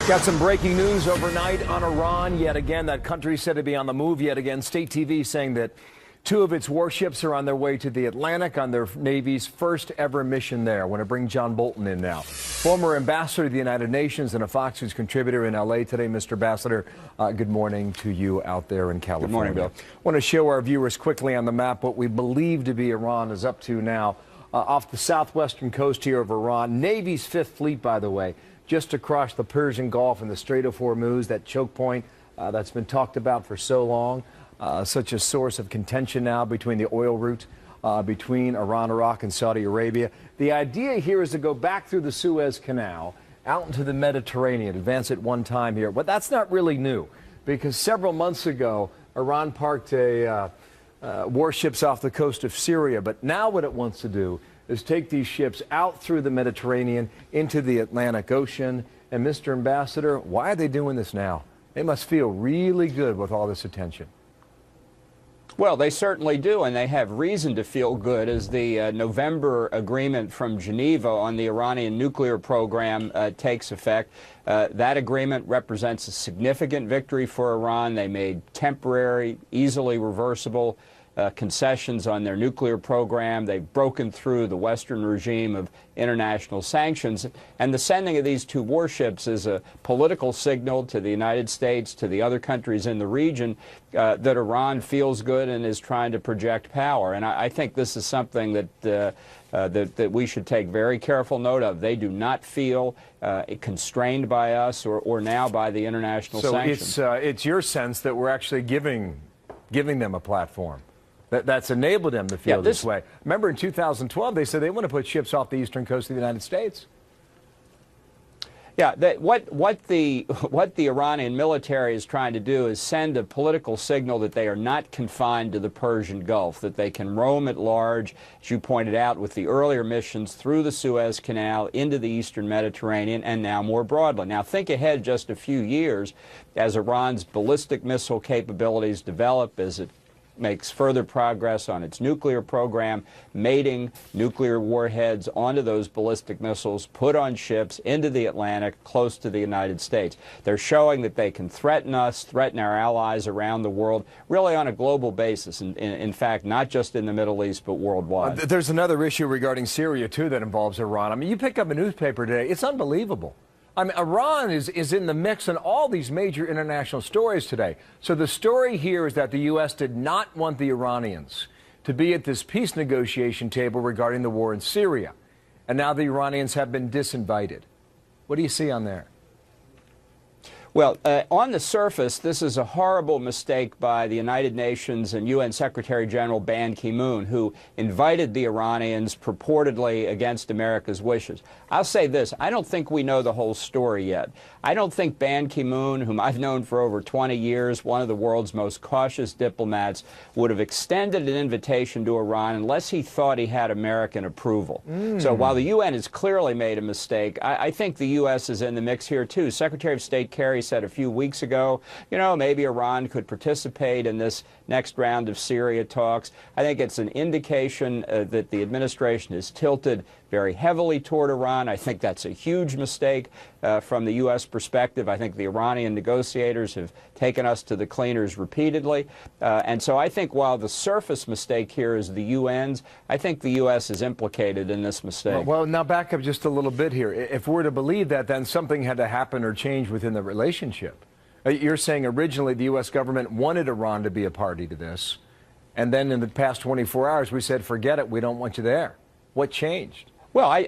Got some breaking news overnight on Iran. Yet again, that country said to be on the move yet again. State TV saying that 2 of its warships are on their way to the Atlantic on their Navy's first ever mission there. I want to bring John Bolton in now. Former ambassador to the United Nations and a Fox News contributor in L.A. today. Mr. Ambassador, good morning to you out there in California. Good morning, Bill. I want to show our viewers quickly on the map what we believe to be Iran is up to now off the southwestern coast here of Iran. Navy's 5th Fleet, by the way, just across the Persian Gulf and the Strait of Hormuz, that choke point that's been talked about for so long, such a source of contention now between the oil route between Iran, Iraq, and Saudi Arabia. The idea here is to go back through the Suez Canal out into the Mediterranean, advance it one time here. But that's not really new, because several months ago, Iran parked warships off the coast of Syria. But now what it wants to do is take these ships out through the Mediterranean into the Atlantic Ocean. And Mr. Ambassador, why are they doing this now? They must feel really good with all this attention. Well, they certainly do, and they have reason to feel good, as the November agreement from Geneva on the Iranian nuclear program takes effect. That agreement represents a significant victory for Iran. They made temporary, easily reversible concessions on their nuclear program. They've broken through the Western regime of international sanctions. And the sending of these 2 warships is a political signal to the United States, to the other countries in the region, that Iran feels good and is trying to project power. And I think this is something that we should take very careful note of. They do not feel constrained by us or now by the international sanctions. So it's your sense that we're actually giving them a platform that's enabled them to feel this way. Remember, in 2012, they said they want to put ships off the eastern coast of the United States. Yeah, what the Iranian military is trying to do is send a political signal that they are not confined to the Persian Gulf, that they can roam at large, as you pointed out, with the earlier missions through the Suez Canal into the eastern Mediterranean and now more broadly. Now think ahead just a few years as Iran's ballistic missile capabilities develop, as it makes further progress on its nuclear program, mating nuclear warheads onto those ballistic missiles, put on ships into the Atlantic close to the United States. They're showing that they can threaten us, threaten our allies around the world, really on a global basis. In fact, not just in the Middle East, but worldwide. There's another issue regarding Syria, too, that involves Iran. I mean, you pick up a newspaper today, it's unbelievable. I mean, Iran is in the mix in all these major international stories today. So the story here is that the U.S. did not want the Iranians to be at this peace negotiation table regarding the war in Syria. And now the Iranians have been disinvited. What do you see on there? Well, on the surface, this is a horrible mistake by the United Nations and UN Secretary General Ban Ki-moon, who invited the Iranians purportedly against America's wishes. I'll say this, I don't think we know the whole story yet. I don't think Ban Ki-moon, whom I've known for over 20 years, one of the world's most cautious diplomats, would have extended an invitation to Iran unless he thought he had American approval. So while the UN has clearly made a mistake, I think the U.S. is in the mix here, too. Secretary of State Kerry said a few weeks ago, you know, maybe Iran could participate in this next round of Syria talks. I think it's an indication that the administration is tilted very heavily toward Iran. I think that's a huge mistake from the U.S. perspective. I think the Iranian negotiators have taken us to the cleaners repeatedly. And so I think while the surface mistake here is the UN's, I think the U.S. is implicated in this mistake. Well, now back up just a little bit here. If we're to believe that, then something had to happen or change within the relationship. You're saying originally the U.S. government wanted Iran to be a party to this, and then in the past 24 hours we said, forget it, we don't want you there. What changed? Well,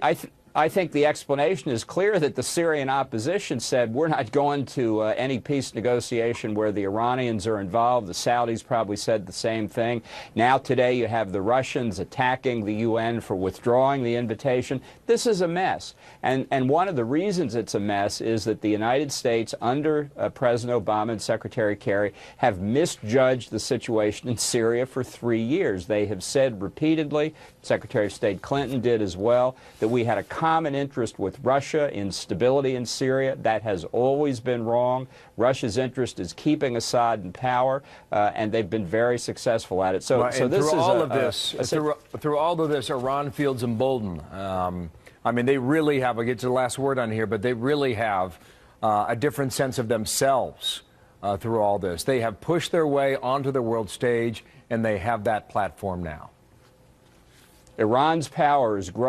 I think the explanation is clear that the Syrian opposition said, we're not going to any peace negotiation where the Iranians are involved. The Saudis probably said the same thing. Now today you have the Russians attacking the UN for withdrawing the invitation. This is a mess. And one of the reasons it's a mess is that the United States, under President Obama and Secretary Kerry, have misjudged the situation in Syria for 3 years. They have said repeatedly, Secretary of State Clinton did as well, that we had a common interest with Russia in stability in Syria. That has always been wrong. Russia's interest is keeping Assad in power, and they've been very successful at it. So, right, so this through is all of this, through all of this, Iran feels emboldened. I mean, they really have. I'll get to the last word on here, but they really have a different sense of themselves through all this. They have pushed their way onto the world stage, and they have that platform now. Iran's power is growing.